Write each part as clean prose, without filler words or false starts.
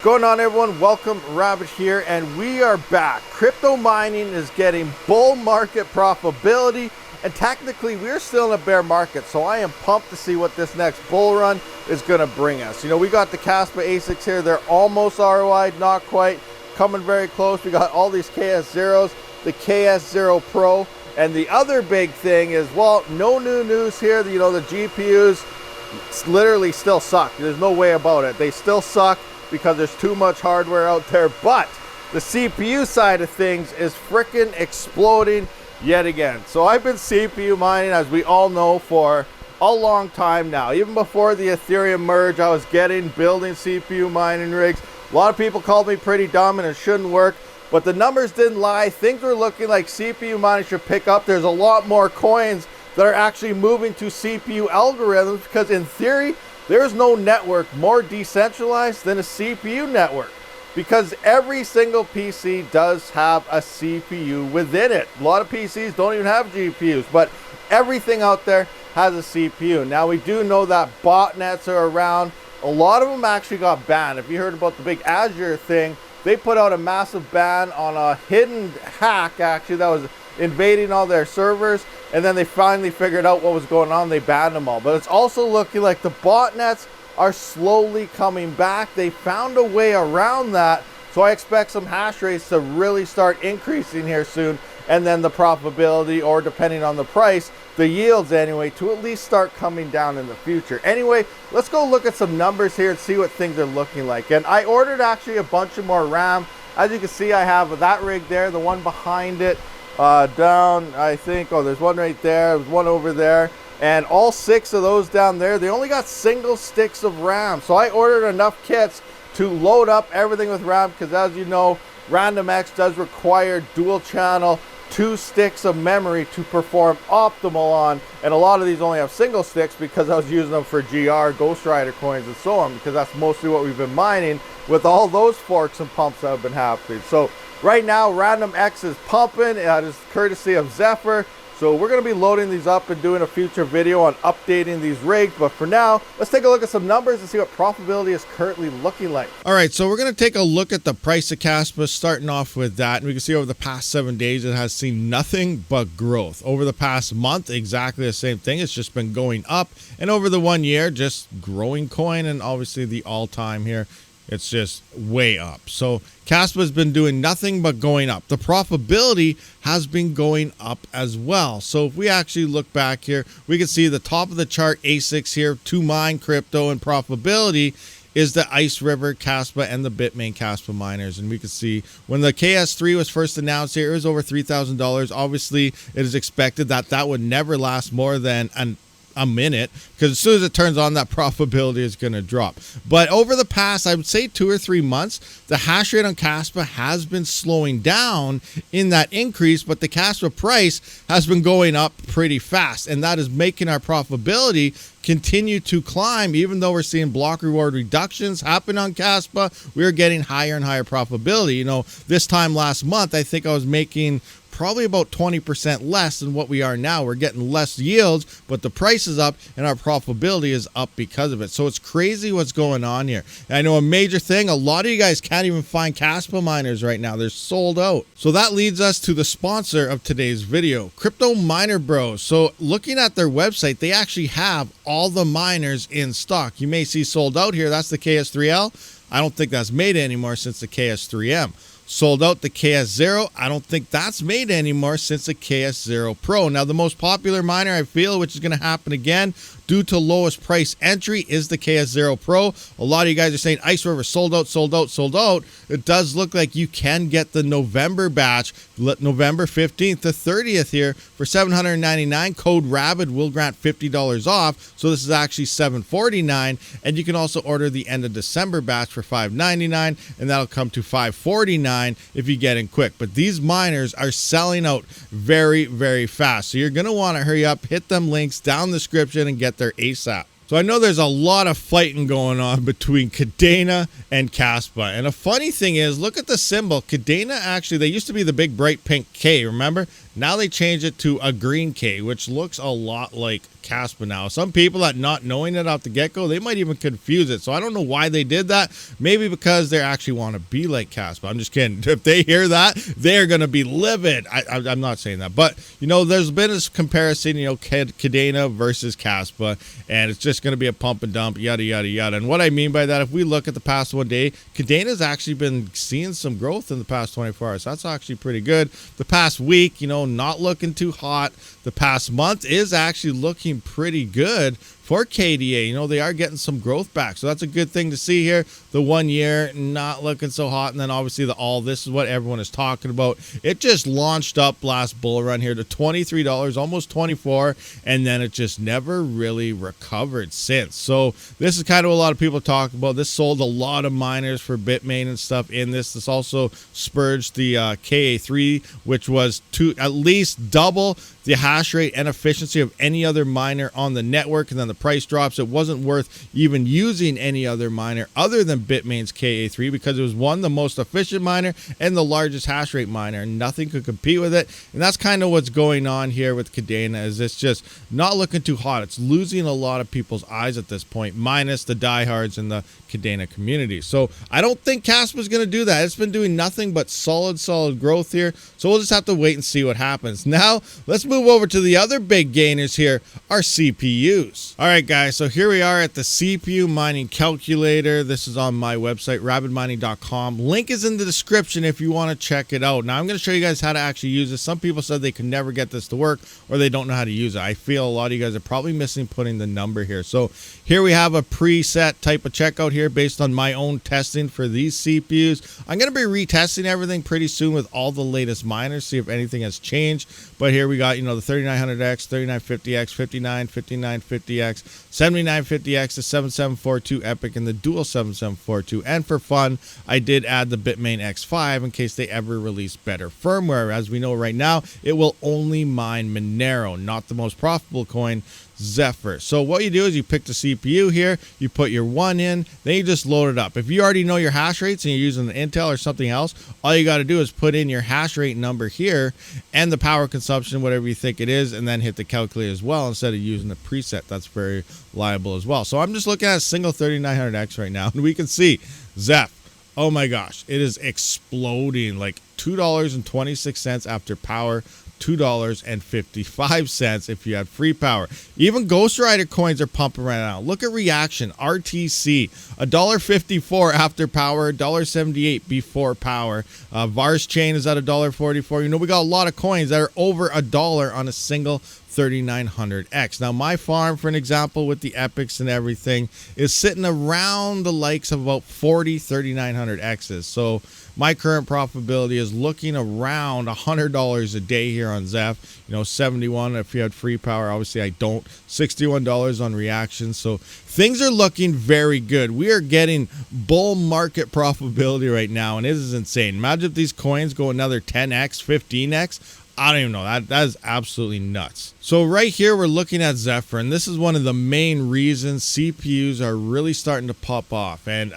Going on, everyone? Welcome, Rabid here, and we are back. Crypto mining is getting bull market profitability, and technically we're still in a bear market, so I am pumped to see what this next bull run is going to bring us. You know, we got the Kaspa ASICs here. They're almost ROI, not quite, coming very close. We got all these KS0s, the KS0 Pro, and the other big thing is, well, no new news here. You know, the GPUs literally still suck. There's no way about it. They still suck because there's too much hardware out there, but the CPU side of things is freaking exploding yet again. So I've been CPU mining, as we all know, for a long time now. Even before the Ethereum merge, I was building CPU mining rigs. A lot of people called me pretty dumb and it shouldn't work, but the numbers didn't lie. Things were looking like CPU mining should pick up. There's a lot more coins that are actually moving to CPU algorithms because in theory, there's no network more decentralized than a CPU network, because every single PC does have a CPU within it. A lot of PCs don't even have GPUs, but everything out there has a CPU. Now, we do know that botnets are around. A lot of them actually got banned. If you heard about the big Azure thing, they put out a massive ban on a hidden hack, actually, that was invading all their servers, and then they finally figured out what was going on. They banned them all. But it's also looking like the botnets are slowly coming back. They found a way around that, so I expect some hash rates to really start increasing here soon, and then the profitability, or depending on the price, the yields anyway, to at least start coming down in the future. Anyway, let's go look at some numbers here and see what things are looking like. And I ordered actually a bunch of more RAM. As you can see, I have that rig there, the one behind it, down, I think, oh, there's one right there, there's one over there, and all 6 of those down there, they only got single sticks of RAM. So I ordered enough kits to load up everything with RAM, because as you know, RandomX does require dual channel 2 sticks of memory to perform optimal on, and a lot of these only have single sticks because I was using them for GR, Ghost Rider coins, and so on, because that's mostly what we've been mining with all those forks and pumps that have been happening. So right now, RandomX is pumping. It is courtesy of Zephyr. So we're going to be loading these up and doing a future video on updating these rigs. But for now, let's take a look at some numbers and see what profitability is currently looking like. All right, so we're going to take a look at the price of Kaspa, starting off with that. And we can see over the past 7 days, it has seen nothing but growth. Over the past month, exactly the same thing. It's just been going up. And over the 1 year, just growing coin. And obviously the all-time here, it's just way up. So Kaspa has been doing nothing but going up. The profitability has been going up as well. So if we actually look back here, we can see the top of the chart ASICs here to mine crypto and profitability is the Ice River Kaspa and the Bitmain Kaspa miners. And we can see when the KS3 was first announced here, it was over $3,000. Obviously, it is expected that that would never last more than a minute, because as soon as it turns on, that profitability is going to drop. But over the past, I would say 2 or 3 months, the hash rate on Kaspa has been slowing down in that increase, but the Kaspa price has been going up pretty fast, and that is making our profitability continue to climb. Even though we're seeing block reward reductions happen on Kaspa, we're getting higher and higher profitability. You know, this time last month, I think I was making probably about 20% less than what we are now. We're getting less yields, but the price is up and our profitability is up because of it. So it's crazy what's going on here. And I know a major thing, a lot of you guys can't even find Kaspa miners right now. They're sold out. So that leads us to the sponsor of today's video, Crypto Miner Bros. So looking at their website, they actually have all the miners in stock. You may see sold out here. That's the KS3L. I don't think that's made anymore since the KS3M. Sold out the KS0. I don't think that's made anymore since the KS0 Pro. Now, the most popular miner, I feel, which is going to happen again due to lowest price entry, is the KS0 Pro. A lot of you guys are saying Ice River sold out, sold out, sold out. It does look like you can get the November batch, November 15th to 30th here for $799. Code RABID will grant $50 off. So this is actually $749. And you can also order the end of December batch for $599, and that'll come to $549 if you get in quick. But these miners are selling out very, very fast. So you're going to want to hurry up, hit them links down in the description, and get there ASAP. So I know there's a lot of fighting going on between Kadena and Kaspa. And a funny thing is, look at the symbol. Kadena, actually, they used to be the big bright pink K, remember? Now they changed it to a green K, which looks a lot like Kaspa now. Some people that not knowing it off the get-go, they might even confuse it. So I don't know why they did that. Maybe because they actually want to be like Kaspa. I'm just kidding. If they hear that, they're going to be livid. I'm not saying that. But, you know, there's been this comparison, you know, Kadena versus Kaspa, and it's just going to be a pump and dump, yada, yada, yada. And what I mean by that, if we look at the past one day, Kadena's actually been seeing some growth in the past 24 hours. That's actually pretty good. The past week, you know, not looking too hot. The past month is actually looking pretty good for KDA. You know, they are getting some growth back. So that's a good thing to see here. The 1 year not looking so hot. And then obviously the all, this is what everyone is talking about. It just launched up last bull run here to $23, almost 24. And then it just never really recovered since. So this is kind of a lot of people talk about. This sold a lot of miners for Bitmain and stuff in this. This also spurged the KA3, which was at least double the hash rate and efficiency of any other miner on the network. And then the price drops. It wasn't worth even using any other miner other than Bitmain's KA3 because it was one, the most efficient miner and the largest hash rate miner. Nothing could compete with it. And that's kind of what's going on here with Kadena, is it's just not looking too hot. It's losing a lot of people's eyes at this point, minus the diehards in the Kadena community. So I don't think Kaspa's going to do that. It's been doing nothing but solid growth here. So we'll just have to wait and see what happens. Now, let's move over to the other big gainers here, our CPUs. All right, guys, so here we are at the CPU mining calculator. This is on my website, rabidmining.com. Link is in the description if you want to check it out. Now, I'm going to show you guys how to actually use this. Some people said they could never get this to work or they don't know how to use it. I feel a lot of you guys are probably missing putting the number here. So here we have a preset type of checkout here based on my own testing for these CPUs. I'm going to be retesting everything pretty soon with all the latest miners, see if anything has changed. But here we got, you know, the 3900X, 3950X, 5950X, 7950X, the 7742 Epic, and the dual 7742. And for fun, I did add the Bitmain X5 in case they ever release better firmware. As we know right now, it will only mine Monero, not the most profitable coin, Zephyr. So what you do is you pick the CPU here, you put your one in, then you just load it up. If you already know your hash rates and you're using the Intel or something else, all you got to do is put in your hash rate number here and the power consumption, whatever you think it is, and then hit the calculator as well instead of using the preset. That's very reliable as well. So I'm just looking at a single 3900X right now, and we can see Zeph. Oh my gosh, it is exploding, like $2.26 after power, $2.55 if you had free power. Even Ghost Rider coins are pumping right now. Look at reaction. RTC, $1.54 after power, $1.78 before power. Vars chain is at $1.44. You know, we got a lot of coins that are over $1 on a single 3900X. Now, my farm, for an example, with the epics and everything, is sitting around the likes of about 40 3900Xs. So my current profitability is looking around $100 a day here on Zeph. You know, 71 if you had free power. Obviously, I don't. $61 on reaction. So things are looking very good. We are getting bull market profitability right now, and it is insane. Imagine if these coins go another 10x, 15x. I don't even know. That is absolutely nuts. So right here, we're looking at Zephyr, and this is one of the main reasons CPUs are really starting to pop off. And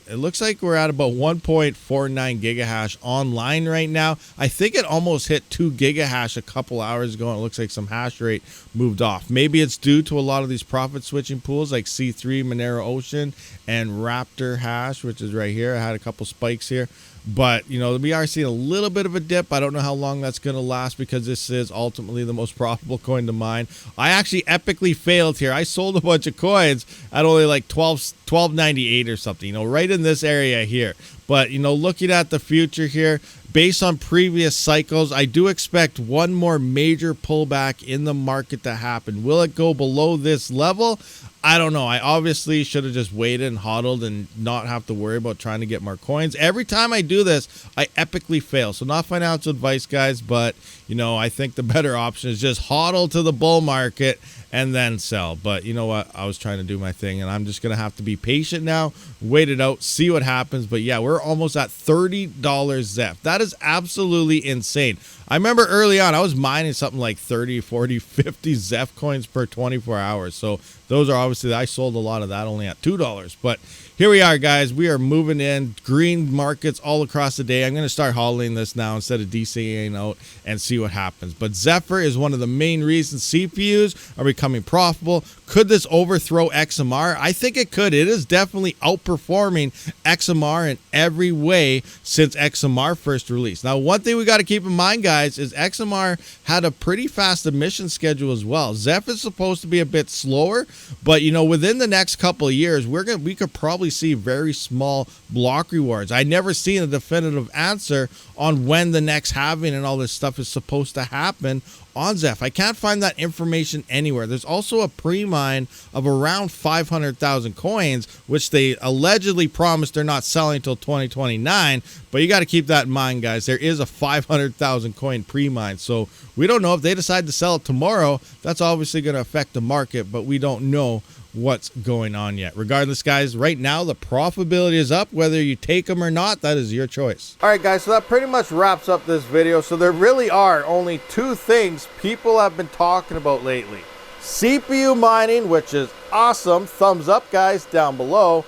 it looks like we're at about 1.49 gigahash online right now. I think it almost hit 2 gigahash a couple hours ago, and it looks like some hash rate moved off. Maybe it's due to a lot of these profit switching pools like C3, Monero Ocean, and Raptor Hash, which is right here. I had a couple spikes here. But, you know, we are seeing a little bit of a dip. I don't know how long that's going to last because this is ultimately the most profitable coin to mine. I actually epically failed here. I sold a bunch of coins at only like $12.98 or something, you know, right in this area here. But, you know, looking at the future here, based on previous cycles, I do expect one more major pullback in the market to happen. Will it go below this level? I don't know. I obviously should have just waited and hodled and not have to worry about trying to get more coins. Every time I do this, I epically fail. So not financial advice, guys, but, you know, I think the better option is just hodl to the bull market and then sell. But you know what? I was trying to do my thing, and I'm just going to have to be patient now, wait it out, see what happens. But yeah, we're almost at $30 Zeph. That is absolutely insane. I remember early on, I was mining something like 30, 40, 50 Zeph coins per 24 hours. So those are obviously, I sold a lot of that only at $2. But Here we are, guys. We are moving in green markets all across the day. I'm going to start hauling this now instead of DCAing out and see what happens. But Zephyr is one of the main reasons CPUs are becoming profitable. Could this overthrow XMR? I think it could. It is definitely outperforming XMR in every way since XMR first released. Now, one thing we got to keep in mind, guys, is XMR had a pretty fast emission schedule as well. Zephyr is supposed to be a bit slower, but you know, within the next couple of years, we could probably see very small block rewards. I never seen a definitive answer on when the next halving and all this stuff is supposed to happen on Zeph. I can't find that information anywhere. There's also a pre-mine of around 500,000 coins, which they allegedly promised they're not selling until 2029. But you got to keep that in mind, guys. There is a 500,000 coin pre-mine. So we don't know if they decide to sell it tomorrow. That's obviously going to affect the market, but we don't know what's going on yet. Regardless, guys, right now the profitability is up. Whether you take them or not, that is your choice. All right, guys, so that pretty much wraps up this video. So there really are only two things people have been talking about lately: CPU mining, which is awesome, thumbs up, guys, down below,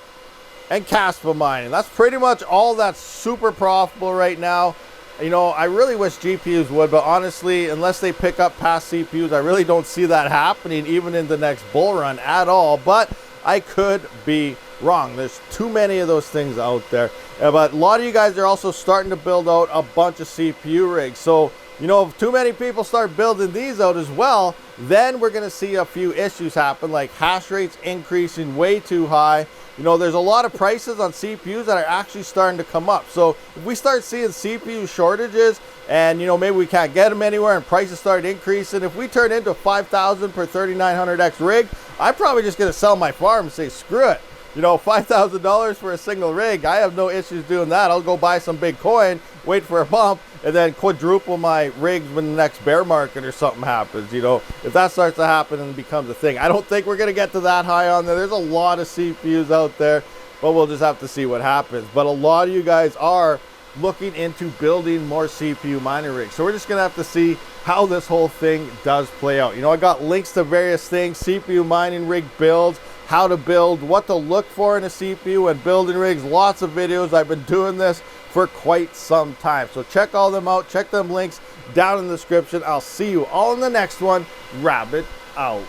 and Kaspa mining. That's pretty much all that's super profitable right now. You know, I really wish GPUs would, but honestly, unless they pick up past CPUs, I really don't see that happening even in the next bull run at all. But I could be wrong. There's too many of those things out there. But a lot of you guys are also starting to build out a bunch of CPU rigs. So, you know, if too many people start building these out as well, then we're going to see a few issues happen, like hash rates increasing way too high. You know, there's a lot of prices on CPUs that are actually starting to come up. So if we start seeing CPU shortages and, you know, maybe we can't get them anywhere and prices start increasing, if we turn into 5,000 per 3900X rig, I'm probably just going to sell my farm and say, screw it. You know, $5,000 for a single rig, I have no issues doing that. I'll go buy some Bitcoin, wait for a bump, and then quadruple my rigs when the next bear market or something happens. You know, if that starts to happen and becomes a thing. I don't think we're going to get to that high on there. There's a lot of CPUs out there, but we'll just have to see what happens. But a lot of you guys are looking into building more CPU mining rigs. So we're just going to have to see how this whole thing does play out. You know, I got links to various things, CPU mining rig builds, how to build, what to look for in a CPU and building rigs, lots of videos. I've been doing this for quite some time. So check all them out, check them links down in the description. I'll see you all in the next one. Rabid out.